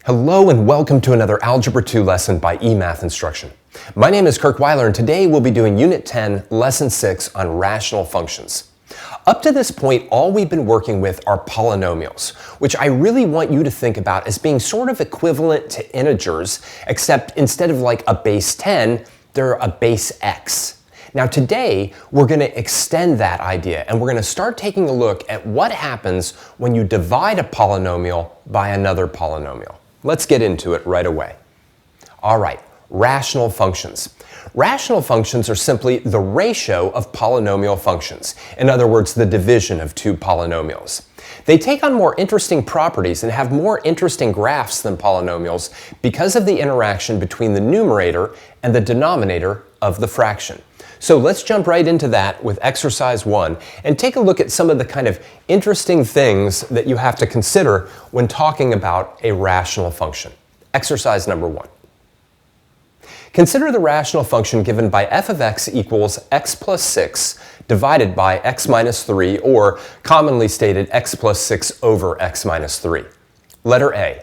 Hello and welcome to another Algebra 2 lesson by eMath Instruction. My name is Kirk Weiler and today we'll be doing Unit 10, Lesson 6 on rational functions. Up to this point, all we've been working with are polynomials, which I really want you to think about as being sort of equivalent to integers, except instead of like a base 10, they're a base x. Now today, we're going to extend that idea and we're going to start taking a look at what happens when you divide a polynomial by another polynomial. Let's get into it right away. All right, rational functions. Rational functions are simply the ratio of polynomial functions. In other words, the division of two polynomials. They take on more interesting properties and have more interesting graphs than polynomials because of the interaction between the numerator and the denominator of the fraction. So let's jump right into that with exercise 1 and take a look at some of the kind of interesting things that you have to consider when talking about a rational function. Exercise number 1. Consider the rational function given by f of x equals x plus 6 divided by x minus 3, or commonly stated x plus 6 over x minus 3. Letter A.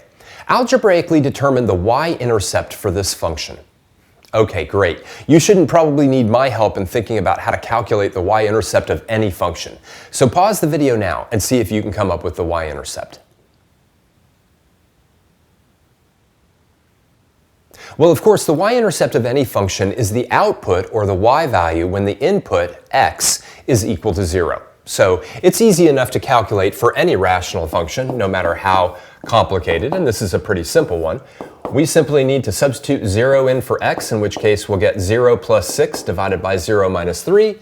Algebraically determine the y-intercept for this function. Okay, great. You shouldn't probably need my help in thinking about how to calculate the y-intercept of any function. So pause the video now and see if you can come up with the y-intercept. Well, of course, the y-intercept of any function is the output, or the y value, when the input, x, is equal to 0. So it's easy enough to calculate for any rational function, no matter how complicated, and this is a pretty simple one. We simply need to substitute 0 in for x, in which case we'll get 0 plus 6 divided by 0 minus 3.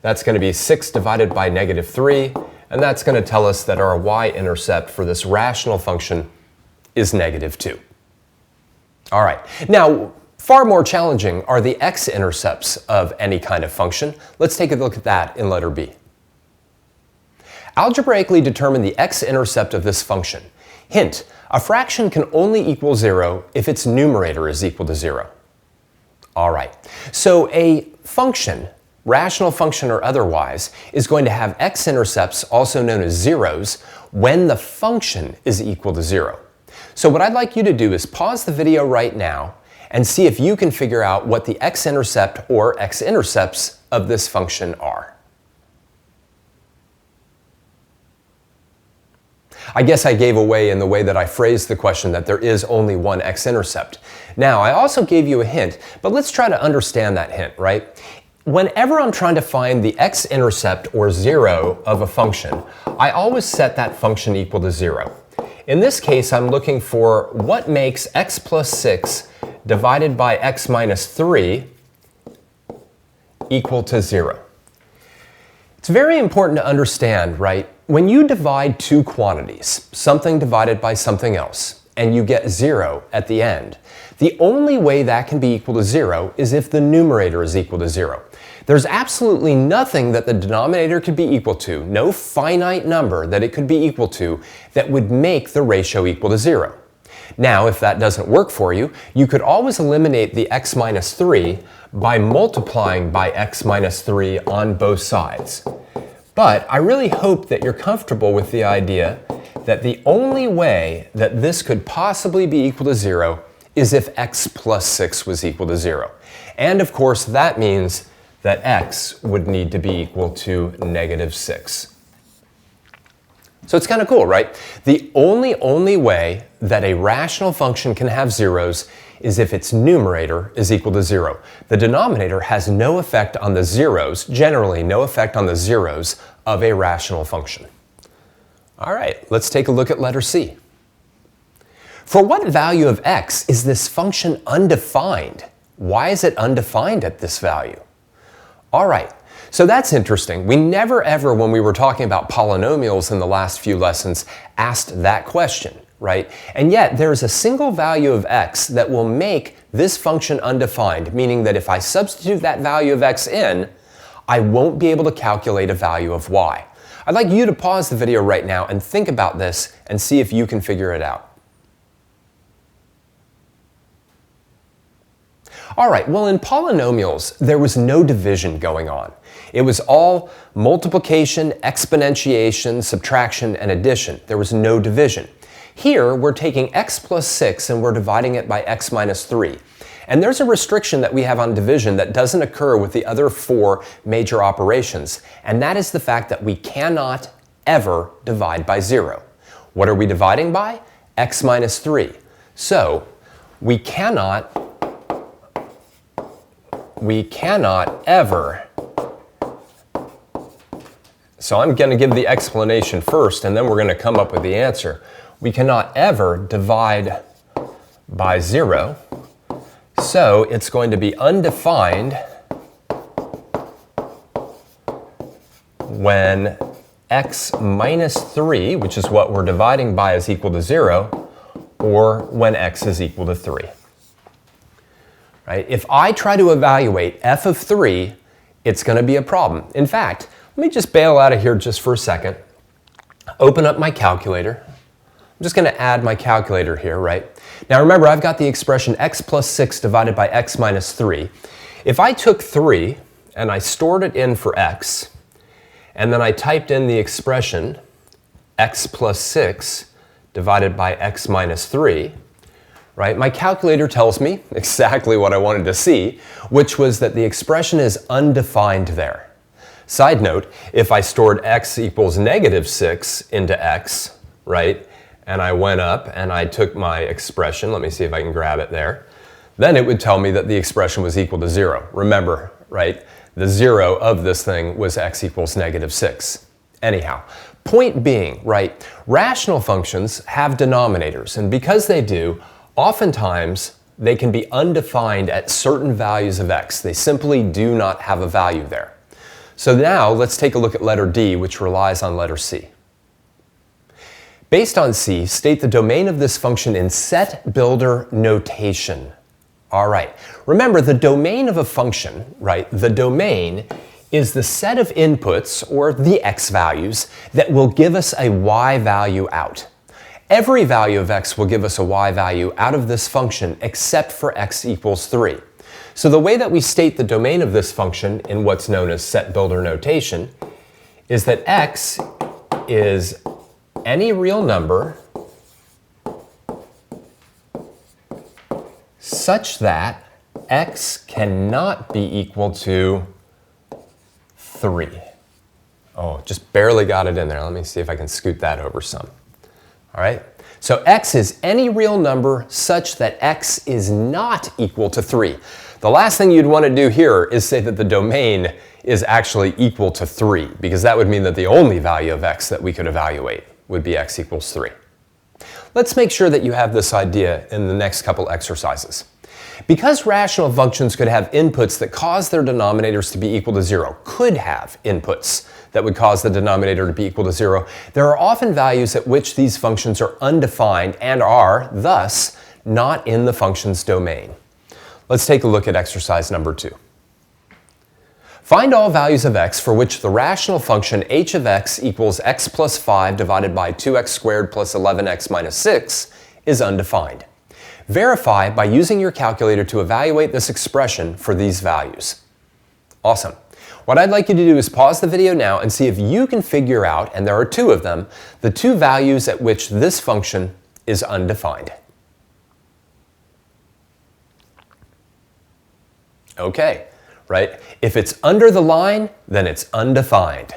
That's going to be 6 divided by negative 3, and that's going to tell us that our y-intercept for this rational function is negative 2. All right, now far more challenging are the x-intercepts of any kind of function. Let's take a look at that in letter B. Algebraically determine the x-intercept of this function. Hint, a fraction can only equal 0 if its numerator is equal to 0. All right, so a function, rational function or otherwise, is going to have x-intercepts, also known as zeros, when the function is equal to 0. So what I'd like you to do is pause the video right now and see if you can figure out what the x-intercept or x-intercepts of this function are. I guess I gave away in the way that I phrased the question that there is only one x-intercept. Now, I also gave you a hint, but let's try to understand that hint, right? Whenever I'm trying to find the x-intercept or 0 of a function, I always set that function equal to 0. In this case, I'm looking for what makes x plus 6 divided by x minus 3 equal to 0. It's very important to understand, right? When you divide two quantities, something divided by something else, and you get 0 at the end, the only way that can be equal to 0 is if the numerator is equal to 0. There's absolutely nothing that the denominator could be equal to, no finite number that it could be equal to, that would make the ratio equal to 0. Now, if that doesn't work for you, you could always eliminate the x minus 3 by multiplying by x minus 3 on both sides. But I really hope that you're comfortable with the idea that the only way that this could possibly be equal to 0 is if x plus 6 was equal to 0. And of course, that means that x would need to be equal to negative 6. So it's kind of cool, right? The only way that a rational function can have zeros is if its numerator is equal to 0. The denominator has no effect on the zeros, generally no effect on the zeros of a rational function. All right, let's take a look at letter C. For what value of x is this function undefined? Why is it undefined at this value? All right, so that's interesting. We never ever, when we were talking about polynomials in the last few lessons, asked that question, right? And yet there's a single value of x that will make this function undefined, meaning that if I substitute that value of x in, I won't be able to calculate a value of y. I'd like you to pause the video right now and think about this and see if you can figure it out. All right, well, in polynomials, there was no division going on. It was all multiplication, exponentiation, subtraction, and addition. There was no division. Here, we're taking x plus 6 and we're dividing it by x minus 3. And there's a restriction that we have on division that doesn't occur with the other 4 major operations, and that is the fact that we cannot ever divide by 0. What are we dividing by? X minus 3. So, we cannot ever. So I'm going to give the explanation first, and then we're going to come up with the answer. We cannot ever divide by 0, so it's going to be undefined when x minus 3, which is what we're dividing by, is equal to 0, or when x is equal to 3. Right? If I try to evaluate f of 3, it's going to be a problem. In fact, let me just bail out of here just for a second. Open up my calculator. I'm just going to add my calculator here, right? Now remember, I've got the expression x plus 6 divided by x minus 3. If I took 3 and I stored it in for x, and then I typed in the expression x plus 6 divided by x minus 3, right? My calculator tells me exactly what I wanted to see, which was that the expression is undefined there. Side note, if I stored x equals negative 6 into x, right, and I went up and I took my expression, let me see if I can grab it there, then it would tell me that the expression was equal to 0. Remember, right, the 0 of this thing was x equals negative 6. Anyhow, point being, right, rational functions have denominators, and because they do, oftentimes they can be undefined at certain values of x. They simply do not have a value there. So now let's take a look at letter D, which relies on letter C. Based on C, state the domain of this function in set builder notation. All right, remember the domain of a function, right, the domain is the set of inputs, or the x values, that will give us a y value out. Every value of x will give us a y value out of this function except for x equals 3. So the way that we state the domain of this function in what's known as set builder notation is that x is any real number such that x cannot be equal to 3. Oh, just barely got it in there. Let me see if I can scoot that over some. All right, so x is any real number such that x is not equal to 3. The last thing you'd want to do here is say that the domain is actually equal to 3, because that would mean that the only value of x that we could evaluate would be x equals 3. Let's make sure that you have this idea in the next couple exercises. Because rational functions could have inputs that cause their denominators to be equal to 0, could have inputs that would cause the denominator to be equal to 0, there are often values at which these functions are undefined and are, thus, not in the function's domain. Let's take a look at exercise number 2. Find all values of x for which the rational function h of x equals x plus 5 divided by 2x squared plus 11x minus 6 is undefined. Verify by using your calculator to evaluate this expression for these values. Awesome. What I'd like you to do is pause the video now and see if you can figure out, and there are 2 of them, the 2 values at which this function is undefined. Okay, right? If it's under the line, then it's undefined.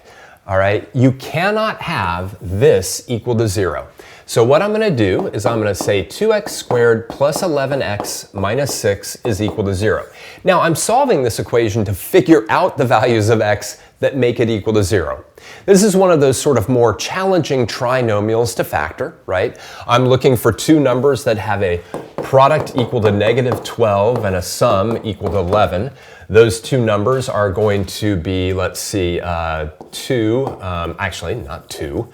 All right, you cannot have this equal to 0. So what I'm going to do is I'm going to say 2x squared plus 11x minus 6 is equal to 0. Now I'm solving this equation to figure out the values of x that make it equal to 0. This is one of those sort of more challenging trinomials to factor, right? I'm looking for 2 numbers that have a product equal to negative 12 and a sum equal to 11. Those 2 numbers are going to be, let's see, actually not 2.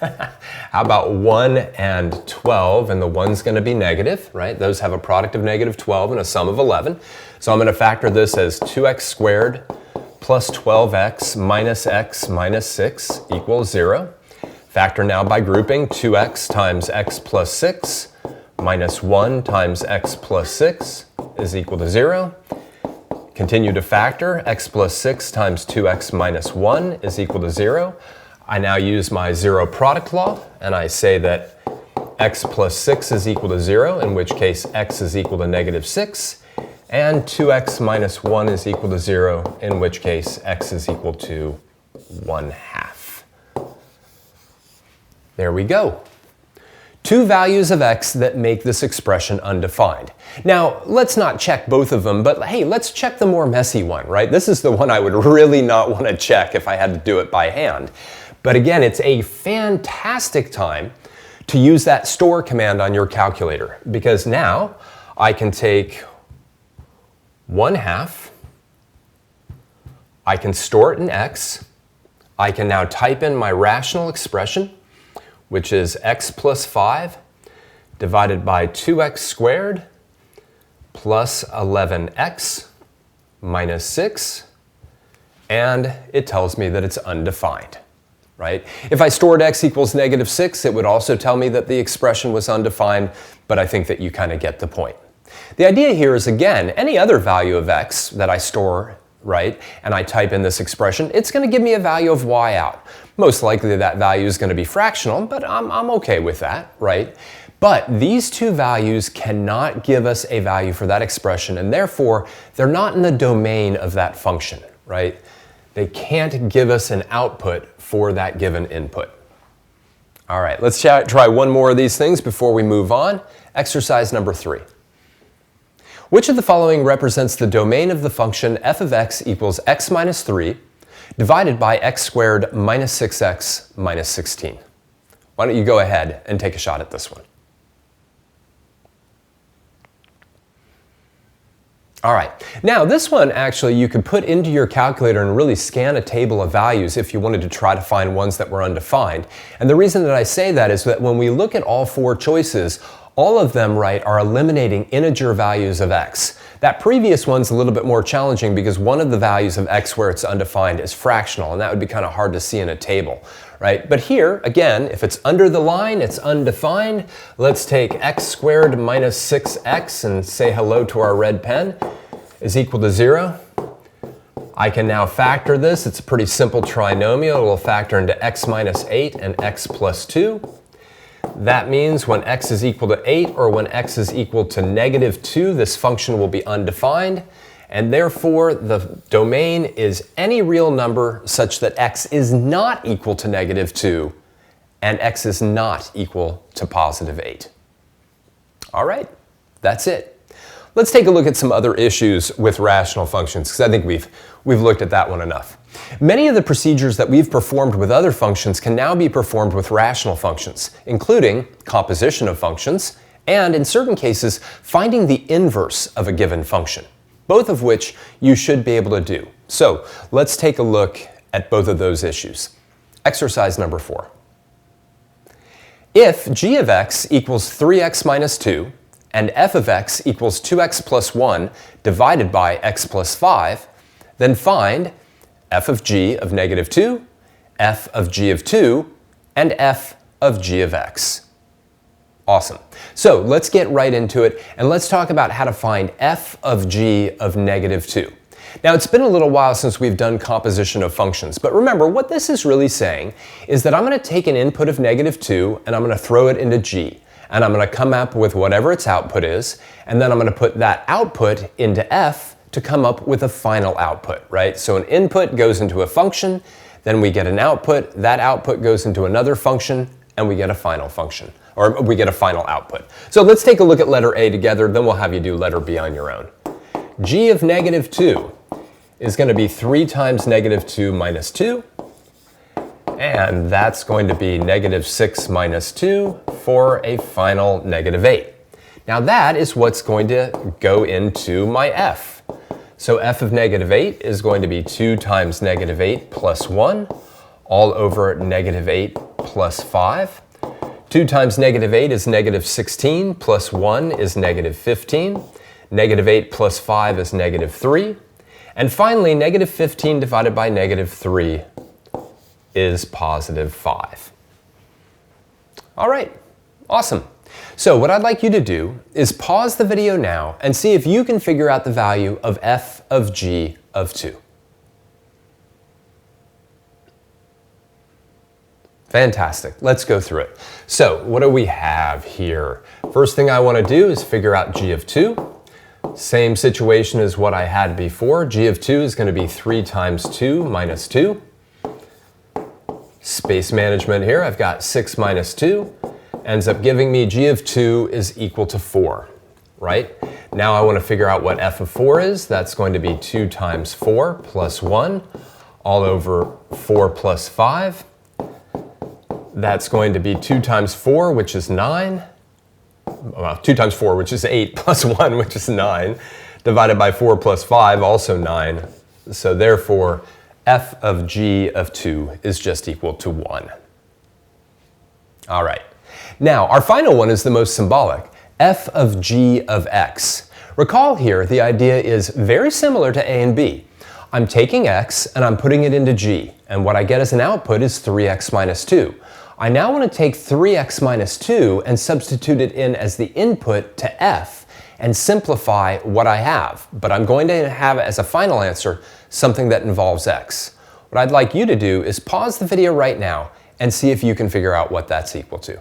How about 1 and 12, and the 1's going to be negative, right? Those have a product of negative 12 and a sum of 11. So I'm going to factor this as 2x squared plus 12x minus x minus 6 equals 0. Factor now by grouping 2x times x plus 6 minus 1 times x plus 6 is equal to 0. Continue to factor, x plus 6 times 2x minus 1 is equal to 0. I now use my 0 product law, and I say that x plus 6 is equal to 0, in which case x is equal to negative 6, and 2x minus 1 is equal to 0, in which case x is equal to 1/2. There we go. Two values of x that make this expression undefined. Now, let's not check both of them, but hey, let's check the more messy one, right? This is the one I would really not want to check if I had to do it by hand. But again, it's a fantastic time to use that store command on your calculator, because now I can take 1/2, I can store it in x, I can now type in my rational expression, which is x plus 5 divided by 2x squared plus 11x minus 6, and it tells me that it's undefined, right? If I stored x equals negative 6, it would also tell me that the expression was undefined, but I think that you kind of get the point. The idea here is, again, any other value of x that I store, right, and I type in this expression, it's going to give me a value of y out. Most likely that value is going to be fractional, but I'm okay with that, right? But these two values cannot give us a value for that expression, and therefore they're not in the domain of that function, right? They can't give us an output for that given input. All right, let's try one more of these things before we move on. Exercise number 3. Which of the following represents the domain of the function f of x equals x minus 3 divided by x squared minus 6x minus 16? Why don't you go ahead and take a shot at this one? All right, now this one actually you could put into your calculator and really scan a table of values if you wanted to try to find ones that were undefined. And the reason that I say that is that when we look at all 4 choices, all of them, right, are eliminating integer values of x. That previous one's a little bit more challenging because one of the values of x where it's undefined is fractional, and that would be kind of hard to see in a table, right? But here, again, if it's under the line, it's undefined. Let's take x squared minus 6x and say hello to our red pen is equal to 0. I can now factor this. It's a pretty simple trinomial. It will factor into x minus 8 and x plus 2. That means when x is equal to 8 or when x is equal to negative 2, this function will be undefined, and therefore the domain is any real number such that x is not equal to negative 2 and x is not equal to positive 8. All right, that's it. Let's take a look at some other issues with rational functions, because I think we've looked at that one enough. Many of the procedures that we've performed with other functions can now be performed with rational functions, including composition of functions, and in certain cases, finding the inverse of a given function, both of which you should be able to do. So let's take a look at both of those issues. Exercise number 4. If g of x equals 3x minus 2, and f of x equals 2x plus 1 divided by x plus 5, then find f of g of negative 2, f of g of 2, and f of g of x. Awesome. So let's get right into it, and let's talk about how to find f of g of negative 2. Now, it's been a little while since we've done composition of functions, but remember, what this is really saying is that I'm going to take an input of negative 2, and I'm going to throw it into g. And I'm going to come up with whatever its output is, and then I'm going to put that output into f to come up with a final output, right? So an input goes into a function, then we get an output, that output goes into another function, and we get a final function, or we get a final output. So let's take a look at letter A together, then we'll have you do letter B on your own. G of negative 2 is going to be 3 times negative 2 minus 2, and that's going to be negative 6 minus 2 for a final negative 8. Now that is what's going to go into my f. So f of negative 8 is going to be 2 times negative 8 plus 1, all over negative 8 plus 5. 2 times negative 8 is negative 16, plus 1 is negative 15. Negative 8 plus 5 is negative 3. And finally, negative 15 divided by negative 3 is positive 5. All right, awesome. So what I'd like you to do is pause the video now and see if you can figure out the value of f of g of 2. Fantastic. Let's go through it. So what do we have here? First thing I want to do is figure out g of 2. Same situation as what I had before. G of 2 is going to be 3 times 2 minus 2. Space management here. I've got 6 minus 2. Ends up giving me g of 2 is equal to 4, right? Now I want to figure out what f of 4 is. That's going to be 2 times 4 plus 1 all over 4 plus 5. That's going to be 2 times 4, which is 9. Well, 2 times 4, which is 8, plus 1, which is 9, divided by 4 plus 5, also 9. So therefore, f of g of 2 is just equal to 1. All right. Now, our final one is the most symbolic, f of g of x. Recall here, the idea is very similar to a and b. I'm taking x and I'm putting it into g, and what I get as an output is 3x minus 2. I now want to take 3x minus 2 and substitute it in as the input to f and simplify what I have. But I'm going to have as a final answer something that involves x. What I'd like you to do is pause the video right now and see if you can figure out what that's equal to.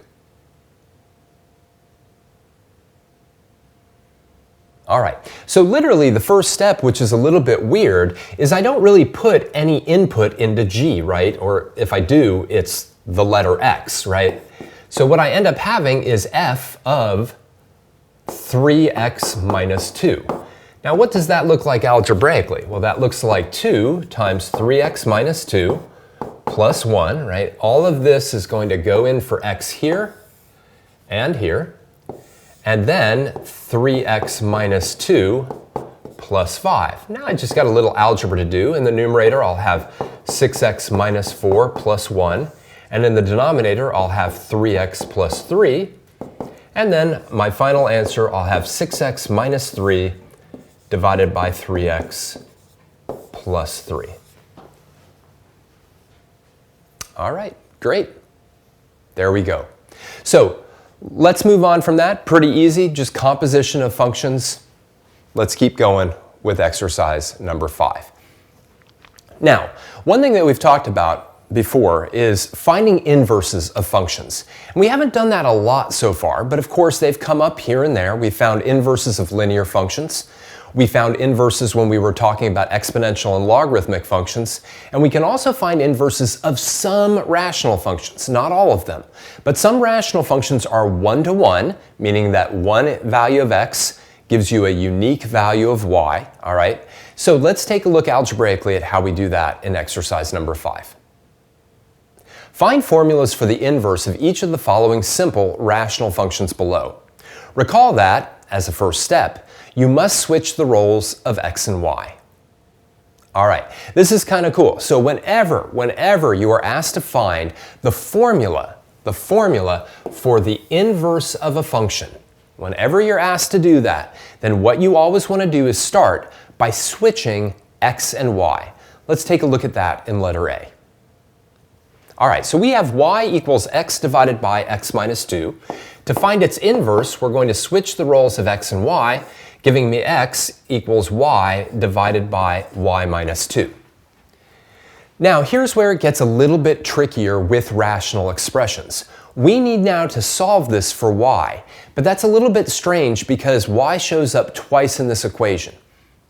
All right, so literally the first step, which is a little bit weird, is I don't really put any input into g, right? Or if I do, it's the letter x, right? So what I end up having is f of 3x minus 2. Now what does that look like algebraically? Well, that looks like 2 times 3x minus 2 plus 1, right? All of this is going to go in for x here and here. And then 3x minus 2 plus 5. Now I just got a little algebra to do. In the numerator, I'll have 6x minus 4 plus 1. And in the denominator, I'll have 3x plus 3. And then my final answer, I'll have 6x minus 3 divided by 3x plus 3. All right, great. There we go. So let's move on from that. Pretty easy, just composition of functions. Let's keep going with exercise number 5. Now, one thing that we've talked about before is finding inverses of functions. And we haven't done that a lot so far, but of course they've come up here and there. We found inverses of linear functions. We found inverses when we were talking about exponential and logarithmic functions. And we can also find inverses of some rational functions, not all of them. But some rational functions are one-to-one, meaning that one value of x gives you a unique value of y, all right? So let's take a look algebraically at how we do that in exercise number 5. Find formulas for the inverse of each of the following simple rational functions below. Recall that, as a first step, you must switch the roles of x and y. All right, this is kind of cool. So whenever you are asked to find the formula for the inverse of a function, whenever you're asked to do that, then what you always want to do is start by switching x and y. Let's take a look at that in letter A. All right, so we have y equals x divided by x minus 2. To find its inverse, we're going to switch the roles of x and y, giving me x equals y divided by y minus 2. Now, here's where it gets a little bit trickier with rational expressions. We need now to solve this for y, but that's a little bit strange because y shows up twice in this equation.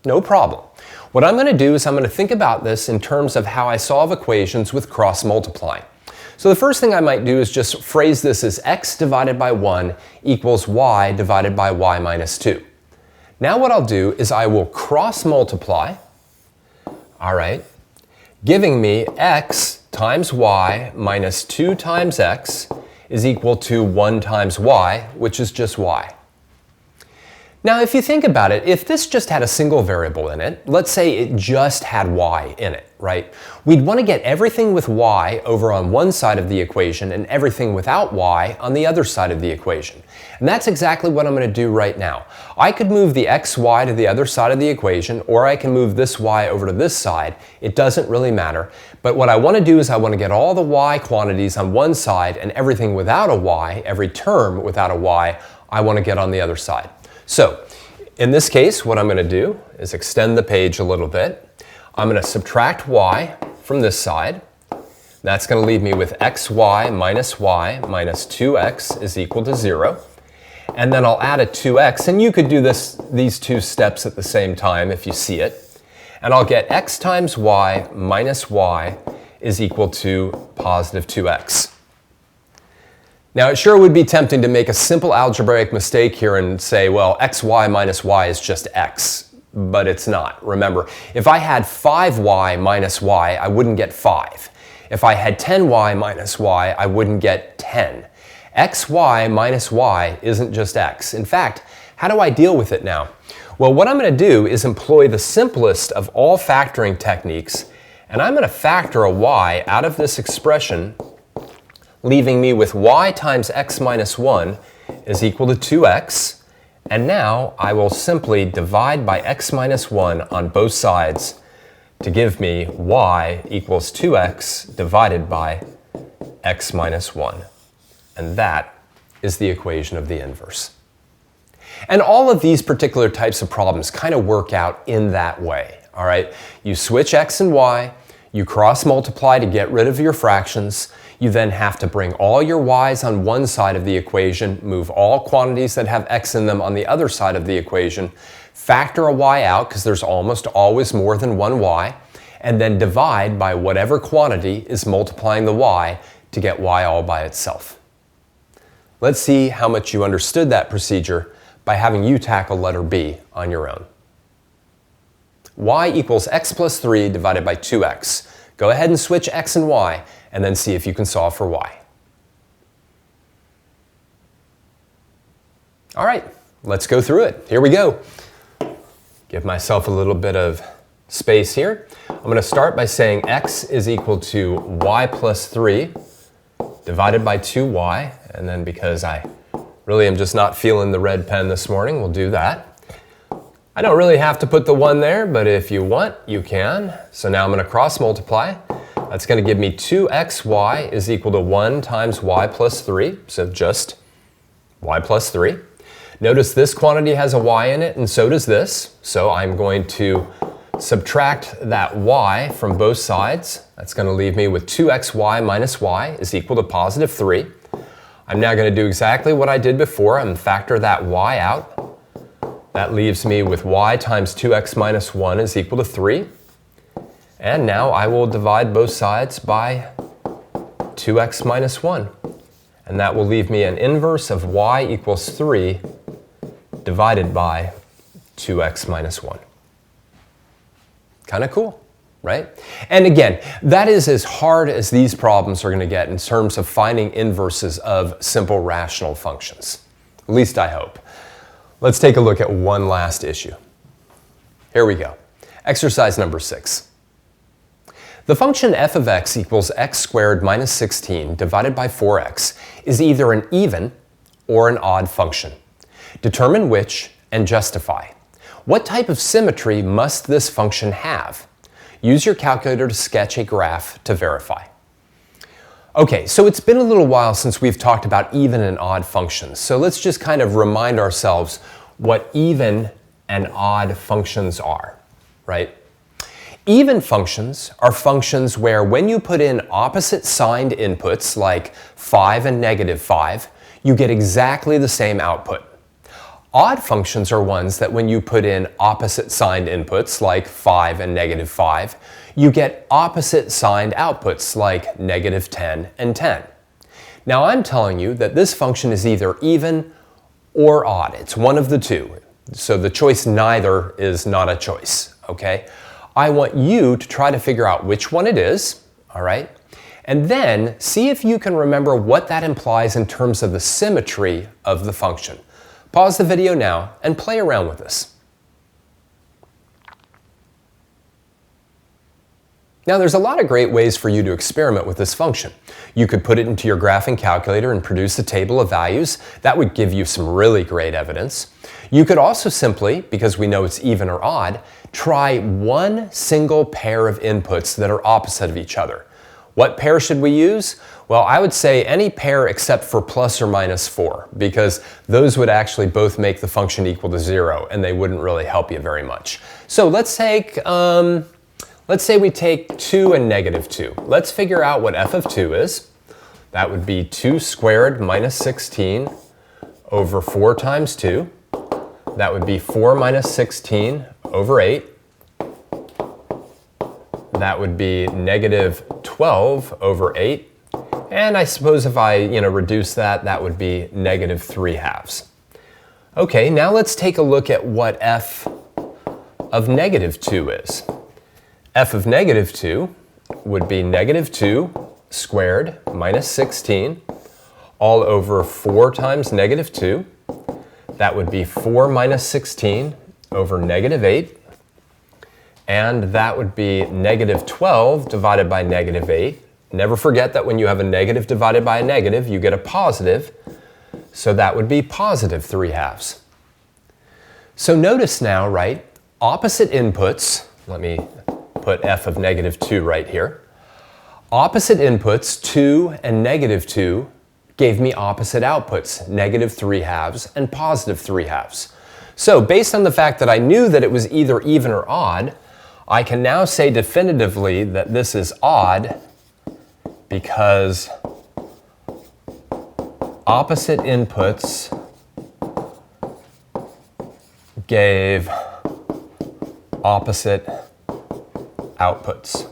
No problem. What I'm going to do is I'm going to think about this in terms of how I solve equations with cross multiplying. So the first thing I might do is just phrase this as x divided by 1 equals y divided by y minus 2. Now what I'll do is I will cross multiply, all right, giving me x times y minus 2 times x is equal to 1 times y, which is just y. Now, if you think about it, if this just had a single variable in it, let's say it just had y in it, right? We'd want to get everything with y over on one side of the equation and everything without y on the other side of the equation. And that's exactly what I'm going to do right now. I could move the xy to the other side of the equation, or I can move this y over to this side. It doesn't really matter. But what I want to do is I want to get all the y quantities on one side and everything without a y, every term without a y, I want to get on the other side. So, in this case, what I'm going to do is extend the page a little bit. I'm going to subtract y from this side. That's going to leave me with xy minus 2x is equal to 0. And then I'll add a 2x, and you could do these two steps at the same time if you see it. And I'll get x times y minus y is equal to positive 2x. Now, it sure would be tempting to make a simple algebraic mistake here and say, well, xy minus y is just x, but it's not. Remember, if I had 5y minus y, I wouldn't get 5. If I had 10y minus y, I wouldn't get 10. xy minus y isn't just x. In fact, how do I deal with it now? Well, what I'm going to do is employ the simplest of all factoring techniques, and I'm going to factor a y out of this expression, leaving me with y times x minus 1 is equal to 2x. And now I will simply divide by x minus 1 on both sides to give me y equals 2x divided by x minus 1. And that is the equation of the inverse. And all of these particular types of problems kind of work out in that way, all right? You switch x and y, you cross multiply to get rid of your fractions, you then have to bring all your y's on one side of the equation, move all quantities that have x in them on the other side of the equation, factor a y out because there's almost always more than one y, and then divide by whatever quantity is multiplying the y to get y all by itself. Let's see how much you understood that procedure by having you tackle letter B on your own. Y equals x plus 3 divided by 2x. Go ahead and switch x and y, and then see if you can solve for y. All right, let's go through it. Here we go. Give myself a little bit of space here. I'm going to start by saying x is equal to y plus 3 divided by 2y, and then because I really am just not feeling the red pen this morning, we'll do that. I don't really have to put the 1 there, but if you want, you can. So now I'm going to cross multiply. That's going to give me 2xy is equal to 1 times y plus 3, so just y plus 3. Notice this quantity has a y in it, and so does this. So I'm going to subtract that y from both sides. That's going to leave me with 2xy minus y is equal to positive 3. I'm now going to do exactly what I did before. I'm going to factor that y out. That leaves me with y times 2x minus 1 is equal to 3. And now I will divide both sides by 2x minus 1. And that will leave me an inverse of y equals 3 divided by 2x minus 1. Kind of cool, right? And again, that is as hard as these problems are going to get in terms of finding inverses of simple rational functions. At least I hope. Let's take a look at one last issue. Here we go. Exercise number 6. The function f of x equals x squared minus 16 divided by 4x is either an even or an odd function. Determine which and justify. What type of symmetry must this function have? Use your calculator to sketch a graph to verify. Okay, so it's been a little while since we've talked about even and odd functions. So let's just kind of remind ourselves what even and odd functions are, right? Even functions are functions where when you put in opposite signed inputs like 5 and negative 5, you get exactly the same output. Odd functions are ones that when you put in opposite signed inputs like 5 and negative 5, you get opposite signed outputs like negative 10 and 10. Now I'm telling you that this function is either even or odd. It's one of the two. So the choice neither is not a choice, okay? I want you to try to figure out which one it is, all right? And then see if you can remember what that implies in terms of the symmetry of the function. Pause the video now and play around with this. Now, there's a lot of great ways for you to experiment with this function. You could put it into your graphing calculator and produce a table of values. That would give you some really great evidence. You could also simply, because we know it's even or odd, try one single pair of inputs that are opposite of each other. What pair should we use? Well, I would say any pair except for plus or minus 4, because those would actually both make the function equal to 0, and they wouldn't really help you very much. So let's take Let's say we take 2 and negative 2. Let's figure out what f of 2 is. That would be 2 squared minus 16 over 4 times 2. That would be 4 minus 16 over 8. That would be negative 12 over 8. And I suppose if I reduce that, that would be negative 3/2. Okay, now let's take a look at what f of negative 2 is. F of negative 2 would be negative 2 squared minus 16 all over 4 times negative 2. That would be 4 minus 16 over negative 8. And that would be negative 12 divided by negative 8. Never forget that when you have a negative divided by a negative, you get a positive. So that would be positive 3/2. So notice now, right, opposite inputs, let me put f of negative 2 right here. Opposite inputs, 2 and negative 2, gave me opposite outputs, negative 3/2 and positive 3/2. So based on the fact that I knew that it was either even or odd, I can now say definitively that this is odd because opposite inputs gave opposite outputs.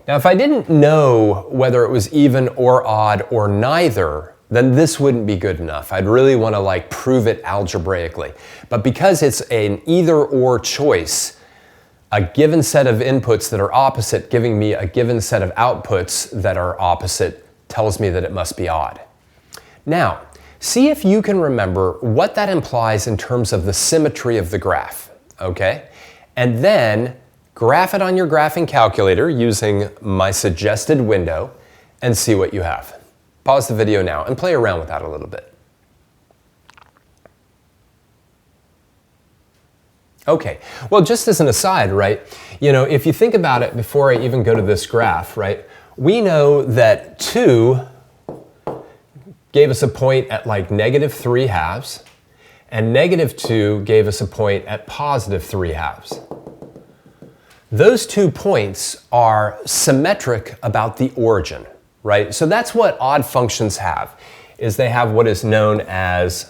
Now, if I didn't know whether it was even or odd or neither, then this wouldn't be good enough. I'd really want to prove it algebraically. But because it's an either or choice, a given set of inputs that are opposite giving me a given set of outputs that are opposite tells me that it must be odd. Now, see if you can remember what that implies in terms of the symmetry of the graph, okay? And then graph it on your graphing calculator using my suggested window and see what you have. Pause the video now and play around with that a little bit. Okay, well, just as an aside, right, if you think about it before I even go to this graph, right, we know that 2 gave us a point at negative 3/2, and negative 2 gave us a point at positive 3/2. Those 2 points are symmetric about the origin, right? So that's what odd functions have, is they have what is known as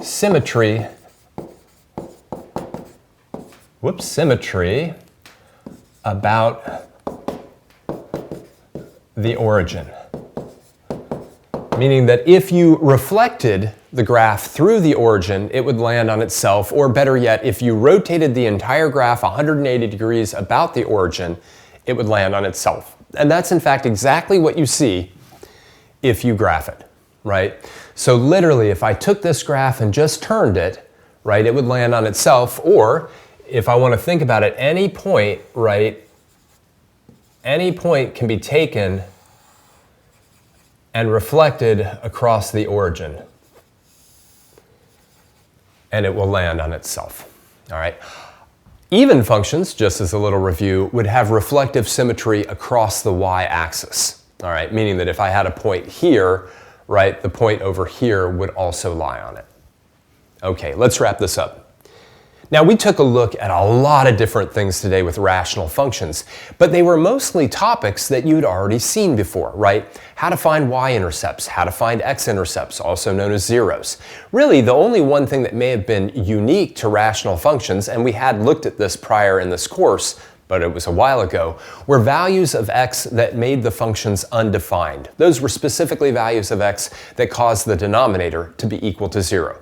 symmetry about the origin. Meaning that if you reflected the graph through the origin, it would land on itself, or better yet, if you rotated the entire graph 180 degrees about the origin, it would land on itself. And that's in fact exactly what you see if you graph it, right? So literally, if I took this graph and just turned it, right, it would land on itself, or if I want to think about it, any point, right, any point can be taken and reflected across the origin, and it will land on itself, all right? Even functions, just as a little review, would have reflective symmetry across the y-axis, all right? Meaning that if I had a point here, right, the point over here would also lie on it. Okay, let's wrap this up. Now, we took a look at a lot of different things today with rational functions, but they were mostly topics that you'd already seen before, right? How to find y-intercepts, how to find x-intercepts, also known as zeros. Really, the only one thing that may have been unique to rational functions, and we had looked at this prior in this course, but it was a while ago, were values of x that made the functions undefined. Those were specifically values of x that caused the denominator to be equal to 0.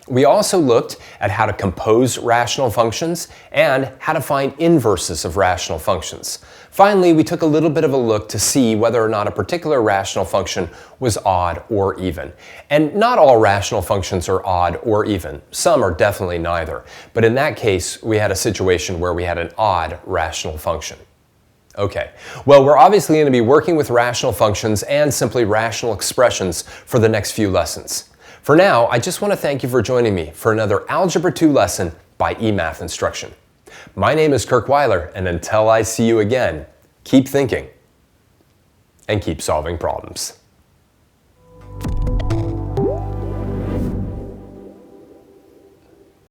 We also looked at how to compose rational functions and how to find inverses of rational functions. Finally, we took a little bit of a look to see whether or not a particular rational function was odd or even. And not all rational functions are odd or even. Some are definitely neither. But in that case, we had a situation where we had an odd rational function. Okay, well, we're obviously going to be working with rational functions and simply rational expressions for the next few lessons. For now, I just want to thank you for joining me for another Algebra 2 lesson by eMath Instruction. My name is Kirk Weiler, and until I see you again, keep thinking and keep solving problems.